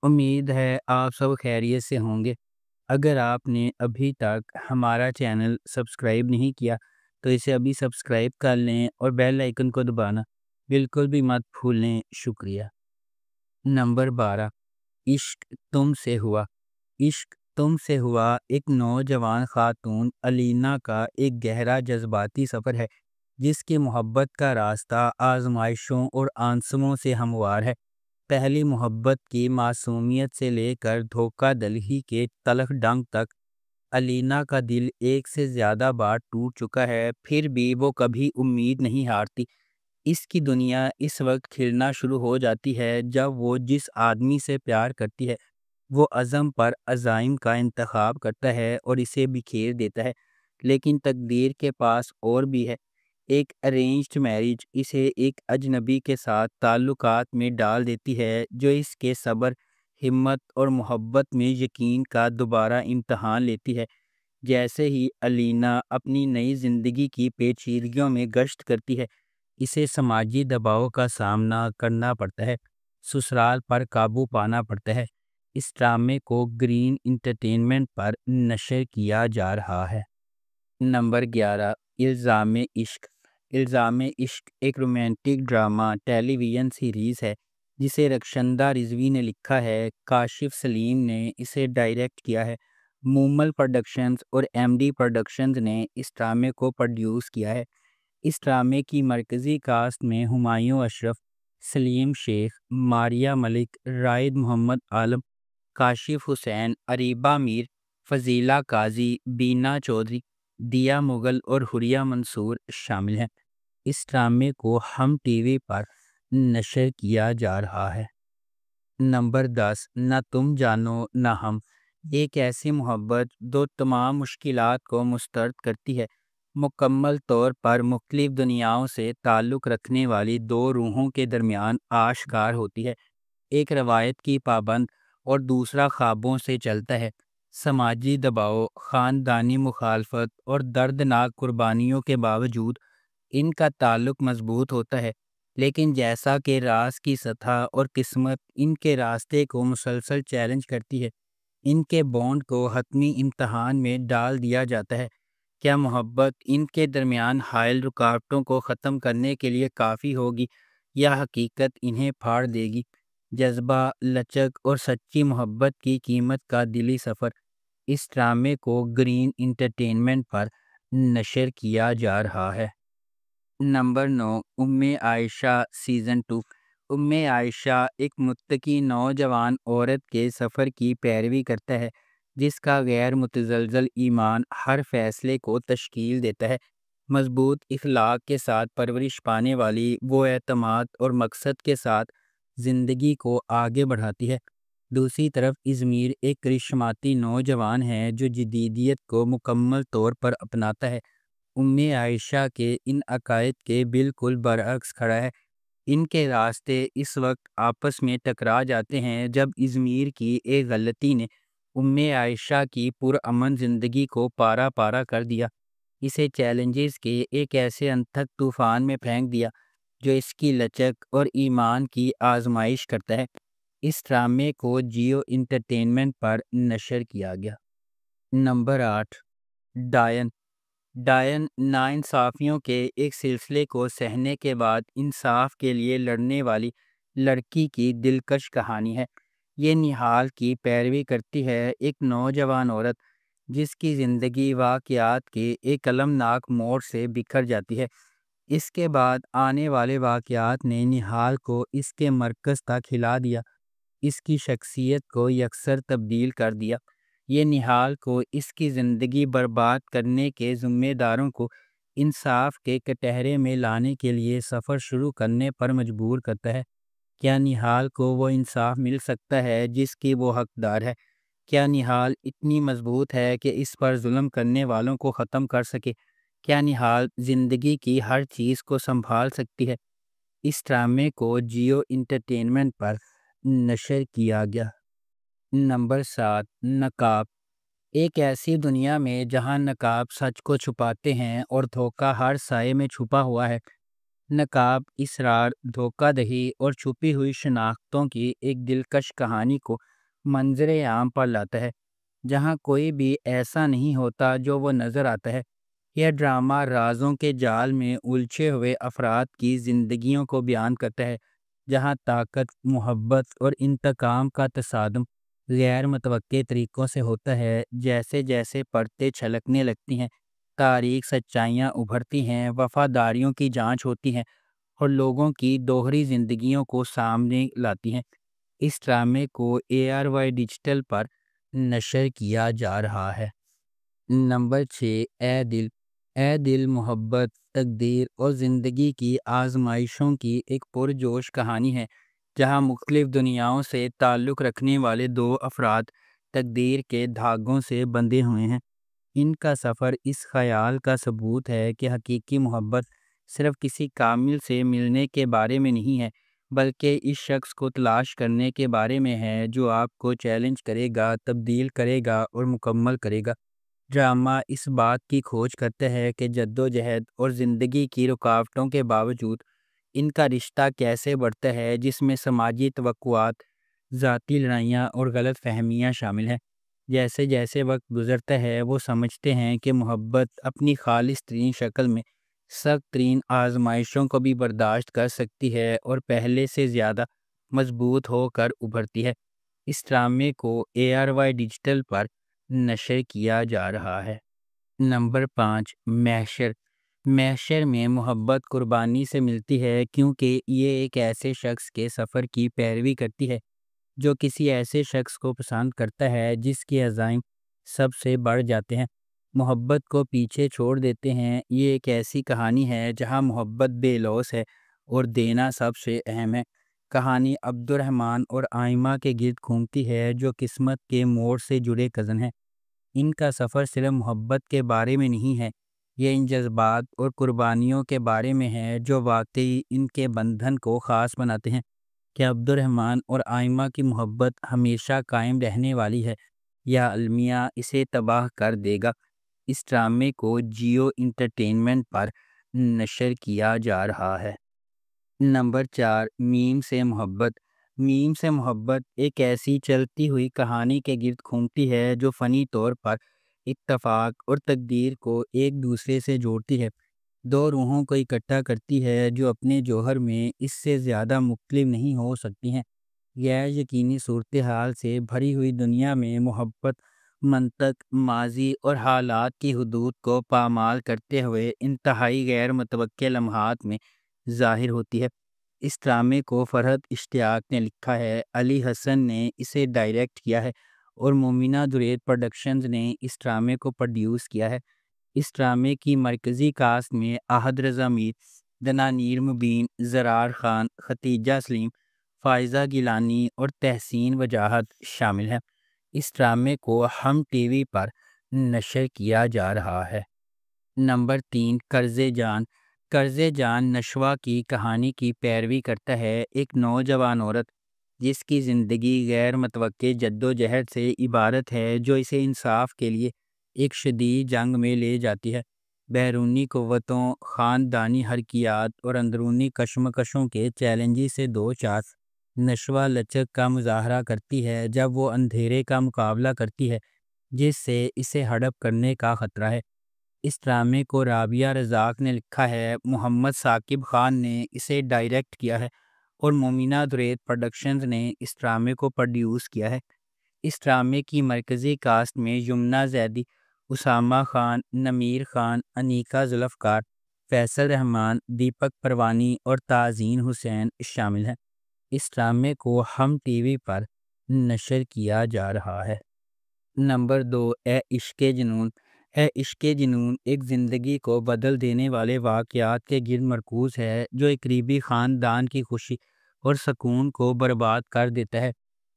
امید ہے آپ سب خیریت سے ہوں گے۔ اگر آپ نے ابھی تک ہمارا چینل سبسکرائب نہیں کیا تو اسے ابھی سبسکرائب کر لیں اور بیل آئیکن کو دبانا بالکل بھی مت بھولیں۔ شکریہ۔ نمبر 12، عشق تم سے ہوا۔ عشق تم سے ہوا ایک نوجوان خاتون الینا کا ایک گہرا جذباتی سفر ہے جس کی محبت کا راستہ آزمائشوں اور آنسوؤں سے ہموار ہے۔ پہلی محبت کی معصومیت سے لے کر دھوکہ دہی کے تلخ ڈنگ تک الینا کا دل ایک سے زیادہ بار ٹوٹ چکا ہے، پھر بھی وہ کبھی امید نہیں ہارتی۔ اس کی دنیا اس وقت کھلنا شروع ہو جاتی ہے جب وہ جس آدمی سے پیار کرتی ہے وہ عزم پر عزائم کا انتخاب کرتا ہے اور اسے بکھیر دیتا ہے، لیکن تقدیر کے پاس اور بھی ہے۔ ایک ارینجڈ میرج اسے ایک اجنبی کے ساتھ تعلقات میں ڈال دیتی ہے جو اس کے صبر، ہمت اور محبت میں یقین کا دوبارہ امتحان لیتی ہے۔ جیسے ہی الینا اپنی نئی زندگی کی پیچیدگیوں میں گشت کرتی ہے، اسے سماجی دباؤ کا سامنا کرنا پڑتا ہے، سسرال پر قابو پانا پڑتا ہے۔ اس ڈرامے کو گرین انٹرٹینمنٹ پر نشر کیا جا رہا ہے۔ نمبر 11، الزام عشق۔ الزام عشق ایک رومانٹک ڈرامہ ٹیلی ویژن سیریز ہے جسے رخشندہ رضوی نے لکھا ہے۔ کاشف سلیم نے اسے ڈائریکٹ کیا ہے۔ مومل پروڈکشنز اور ایم ڈی پروڈکشنز نے اس ڈرامے کو پروڈیوس کیا ہے۔ اس ڈرامے کی مرکزی کاسٹ میں ہمایوں اشرف، سلیم شیخ، ماریہ ملک، رائد محمد عالم، کاشف حسین، اریبہ میر، فضیلہ قاضی، بینا چودھری، دیا مغل اور حریہ منصور شامل ہیں۔ اس ڈرامے کو ہم ٹی وی پر نشر کیا جا رہا ہے۔ نمبر 10، نہ تم جانو نہ ہم۔ ایک ایسی محبت جو تمام مشکلات کو مسترد کرتی ہے، مکمل طور پر مختلف دنیاؤں سے تعلق رکھنے والی دو روحوں کے درمیان آشکار ہوتی ہے۔ ایک روایت کی پابند اور دوسرا خوابوں سے چلتا ہے۔ سماجی دباؤ، خاندانی مخالفت اور دردناک قربانیوں کے باوجود ان کا تعلق مضبوط ہوتا ہے، لیکن جیسا کہ راز کی سطح اور قسمت ان کے راستے کو مسلسل چیلنج کرتی ہے، ان کے بانڈ کو حتمی امتحان میں ڈال دیا جاتا ہے۔ کیا محبت ان کے درمیان حائل رکاوٹوں کو ختم کرنے کے لیے کافی ہوگی یا حقیقت انہیں پھاڑ دے گی؟ جذبہ، لچک اور سچی محبت کی قیمت کا دلی سفر۔ اس ڈرامے کو گرین انٹرٹینمنٹ پر نشر کیا جا رہا ہے۔ نمبر 9، ام عائشہ سیزن 2۔ ام عائشہ ایک متقی نوجوان عورت کے سفر کی پیروی کرتا ہے جس کا غیر متزلزل ایمان ہر فیصلے کو تشکیل دیتا ہے۔ مضبوط اخلاق کے ساتھ پرورش پانے والی وہ اعتماد اور مقصد کے ساتھ زندگی کو آگے بڑھاتی ہے۔ دوسری طرف ازمیر ایک کرشماتی نوجوان ہے جو جدیدیت کو مکمل طور پر اپناتا ہے۔ ام عائشہ کے ان عقائد کے بالکل برعکس کھڑا ہے۔ ان کے راستے اس وقت آپس میں ٹکرا جاتے ہیں جب ازمیر کی ایک غلطی نے ام عائشہ کی پرامن زندگی کو پارا پارا کر دیا، اسے چیلنجز کے ایک ایسے انتھک طوفان میں پھینک دیا جو اس کی لچک اور ایمان کی آزمائش کرتا ہے۔ اس ڈرامے کو جیو انٹرٹینمنٹ پر نشر کیا گیا۔ نمبر 8، ڈائن۔ ڈائن ناانصافیوں کے ایک سلسلے کو سہنے کے بعد انصاف کے لیے لڑنے والی لڑکی کی دلکش کہانی ہے۔ یہ نہال کی پیروی کرتی ہے، ایک نوجوان عورت جس کی زندگی واقعات کے ایک المناک موڑ سے بکھر جاتی ہے۔ اس کے بعد آنے والے واقعات نے نہال کو اس کے مرکز تک ہلا دیا، اس کی شخصیت کو یکسر تبدیل کر دیا۔ یہ نہال کو اس کی زندگی برباد کرنے کے ذمہ داروں کو انصاف کے کٹہرے میں لانے کے لیے سفر شروع کرنے پر مجبور کرتا ہے۔ کیا نہال کو وہ انصاف مل سکتا ہے جس کی وہ حقدار ہے؟ کیا نہال اتنی مضبوط ہے کہ اس پر ظلم کرنے والوں کو ختم کر سکے؟ کیا نہال زندگی کی ہر چیز کو سنبھال سکتی ہے؟ اس ڈرامے کو جیو انٹرٹینمنٹ پر نشر کیا گیا۔ نمبر 7، نقاب۔ ایک ایسی دنیا میں جہاں نقاب سچ کو چھپاتے ہیں اور دھوکہ ہر سائے میں چھپا ہوا ہے، نقاب اسرار، دھوکہ دہی اور چھپی ہوئی شناختوں کی ایک دلکش کہانی کو منظر عام پر لاتا ہے، جہاں کوئی بھی ایسا نہیں ہوتا جو وہ نظر آتا ہے۔ یہ ڈرامہ رازوں کے جال میں الجھے ہوئے افراد کی زندگیوں کو بیان کرتا ہے، جہاں طاقت، محبت اور انتقام کا تصادم غیر متوقع طریقوں سے ہوتا ہے۔ جیسے جیسے پرتیں چھلکنے لگتی ہیں، تاریخ سچائیاں ابھرتی ہیں، وفاداریوں کی جانچ ہوتی ہیں اور لوگوں کی دوہری زندگیوں کو سامنے لاتی ہیں۔ اس ڈرامے کو ARY ڈیجیٹل پر نشر کیا جا رہا ہے۔ نمبر 6، اے دل۔ اے دل محبت، تقدیر اور زندگی کی آزمائشوں کی ایک پرجوش کہانی ہے، جہاں مختلف دنیاؤں سے تعلق رکھنے والے دو افراد تقدیر کے دھاگوں سے بندھے ہوئے ہیں۔ ان کا سفر اس خیال کا ثبوت ہے کہ حقیقی محبت صرف کسی کامل سے ملنے کے بارے میں نہیں ہے، بلکہ اس شخص کو تلاش کرنے کے بارے میں ہے جو آپ کو چیلنج کرے گا، تبدیل کرے گا اور مکمل کرے گا۔ ڈرامہ اس بات کی کھوج کرتا ہے کہ جدوجہد اور زندگی کی رکاوٹوں کے باوجود ان کا رشتہ کیسے بڑھتا ہے، جس میں سماجی توقعات، ذاتی لڑائیاں اور غلط فہمیاں شامل ہیں۔ جیسے جیسے وقت گزرتا ہے، وہ سمجھتے ہیں کہ محبت اپنی خالص ترین شکل میں سخت ترین آزمائشوں کو بھی برداشت کر سکتی ہے اور پہلے سے زیادہ مضبوط ہو کر ابھرتی ہے۔ اس ڈرامے کو ARY ڈیجیٹل پر نشر کیا جا رہا ہے۔ نمبر 5، محشر۔ محشر میں محبت قربانی سے ملتی ہے، کیونکہ یہ ایک ایسے شخص کے سفر کی پیروی کرتی ہے جو کسی ایسے شخص کو پسند کرتا ہے جس کے عزائم سب سے بڑھ جاتے ہیں، محبت کو پیچھے چھوڑ دیتے ہیں۔ یہ ایک ایسی کہانی ہے جہاں محبت بے لوث ہے اور دینا سب سے اہم ہے۔ کہانی عبد الرحمن اور آئمہ کے گرد گھومتی ہے، جو قسمت کے موڑ سے جڑے کزن ہیں۔ ان کا سفر صرف محبت کے بارے میں نہیں ہے، یہ ان جذبات اور قربانیوں کے بارے میں ہے جو واقعی ان کے بندھن کو خاص بناتے ہیں۔ کہ عبد الرحمن اور آئمہ کی محبت ہمیشہ قائم رہنے والی ہے یا المیہ اسے تباہ کر دے گا؟ اس ڈرامے کو جیو انٹرٹینمنٹ پر نشر کیا جا رہا ہے۔ نمبر 4، میم سے محبت۔ میم سے محبت ایک ایسی چلتی ہوئی کہانی کے گرد گھومتی ہے جو فنی طور پر اتفاق اور تقدیر کو ایک دوسرے سے جوڑتی ہے، دو روحوں کو اکٹھا کرتی ہے جو اپنے جوہر میں اس سے زیادہ مختلف نہیں ہو سکتی ہیں۔ غیر یقینی صورتحال سے بھری ہوئی دنیا میں محبت منطق، ماضی اور حالات کی حدود کو پامال کرتے ہوئے انتہائی غیر متوقع لمحات میں ظاہر ہوتی ہے۔ اس ڈرامے کو فرحت اشتیاق نے لکھا ہے، علی حسن نے اسے ڈائریکٹ کیا ہے اور مومنہ درید پروڈکشنز نے اس ڈرامے کو پروڈیوس کیا ہے۔ اس ڈرامے کی مرکزی کاسٹ میں احد رضا میر، دنانیر مبین، زرار خان، ختیجہ سلیم، فائزہ گیلانی اور تحسین وجاہت شامل ہیں۔ اس ڈرامے کو ہم ٹی وی پر نشر کیا جا رہا ہے۔ نمبر 3، قرض جان۔ قرض جان نشوہ کی کہانی کی پیروی کرتا ہے، ایک نوجوان عورت جس کی زندگی غیر متوقع جدوجہد سے عبارت ہے جو اسے انصاف کے لیے ایک شدید جنگ میں لے جاتی ہے۔ بیرونی قوتوں، خاندانی حرکیات اور اندرونی کشمکشوں کے چیلنجز سے دو چار نشوہ لچک کا مظاہرہ کرتی ہے جب وہ اندھیرے کا مقابلہ کرتی ہے جس سے اسے ہڑپ کرنے کا خطرہ ہے۔ اس ڈرامے کو رابعہ رزاق نے لکھا ہے، محمد ثاقب خان نے اسے ڈائریکٹ کیا ہے اور مومنہ درید پروڈکشنز نے اس ڈرامے کو پروڈیوس کیا ہے۔ اس ڈرامے کی مرکزی کاسٹ میں یمنہ زیدی، اسامہ خان، نمیر خان، انیکا ذوالفقار، فیصل رحمان، دیپک پروانی اور تازین حسین شامل ہیں۔ اس ڈرامے کو ہم ٹی وی پر نشر کیا جا رہا ہے۔ نمبر 2، اے عشق جنون۔ اے عشق جنون ایک زندگی کو بدل دینے والے واقعات کے گرد مرکوز ہے جو ایک قریبی خاندان کی خوشی اور سکون کو برباد کر دیتا ہے۔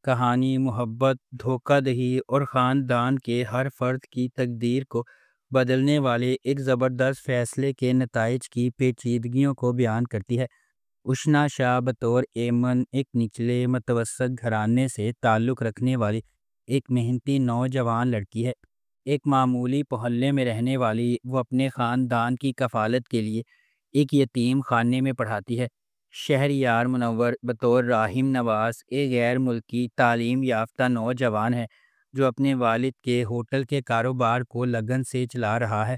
کہانی محبت، دھوکہ دہی اور خاندان کے ہر فرد کی تقدیر کو بدلنے والے ایک زبردست فیصلے کے نتائج کی پیچیدگیوں کو بیان کرتی ہے۔ اشنا شاہ بطور ایمن ایک نچلے متوسط گھرانے سے تعلق رکھنے والی ایک محنتی نوجوان لڑکی ہے۔ ایک معمولی محلے میں رہنے والی وہ اپنے خاندان کی کفالت کے لیے ایک یتیم خانے میں پڑھاتی ہے۔ شہریار منور بطور راہیم نواز ایک غیر ملکی تعلیم یافتہ نوجوان ہے جو اپنے والد کے ہوٹل کے کاروبار کو لگن سے چلا رہا ہے۔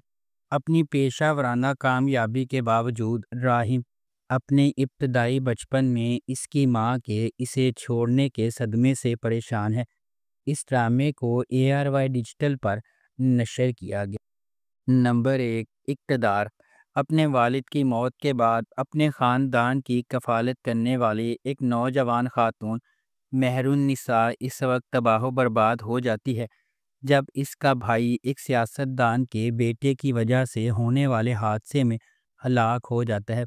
اپنی پیشہ ورانہ کامیابی کے باوجود راہیم اپنے ابتدائی بچپن میں اس کی ماں کے اسے چھوڑنے کے صدمے سے پریشان ہے۔ اس ڈرامے کو ARY ڈیجیٹل پر نشر کیا گیا۔ نمبر 1، اقتدار۔ اپنے والد کی موت کے بعد اپنے خاندان کی کفالت کرنے والی ایک نوجوان خاتون مہر النساء اس وقت تباہ و برباد ہو جاتی ہے جب اس کا بھائی ایک سیاست دان کے بیٹے کی وجہ سے ہونے والے حادثے میں ہلاک ہو جاتا ہے۔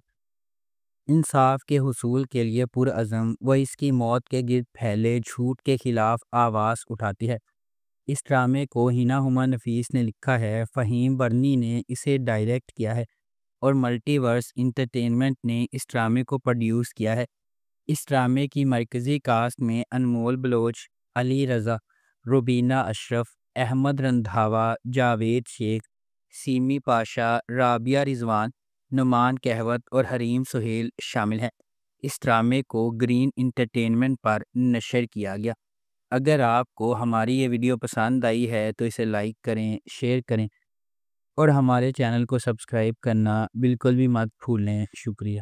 انصاف کے حصول کے لیے پرعزم وہ اس کی موت کے گرد پھیلے جھوٹ کے خلاف آواز اٹھاتی ہے۔ اس ڈرامے کو ہنا ہما نفیس نے لکھا ہے، فہیم برنی نے اسے ڈائریکٹ کیا ہے اور ملٹی ورس انٹرٹینمنٹ نے اس ڈرامے کو پروڈیوس کیا ہے۔ اس ڈرامے کی مرکزی کاسٹ میں انمول بلوچ، علی رضا، روبینہ اشرف، احمد رندھاوا، جاوید شیخ، سیمی پاشا، رابعہ رضوان، نعمان کہوت اور حریم سہیل شامل ہیں۔ اس ڈرامے کو گرین انٹرٹینمنٹ پر نشر کیا گیا۔ اگر آپ کو ہماری یہ ویڈیو پسند آئی ہے تو اسے لائک کریں، شیئر کریں اور ہمارے چینل کو سبسکرائب کرنا بالکل بھی مت بھولیں۔ شکریہ۔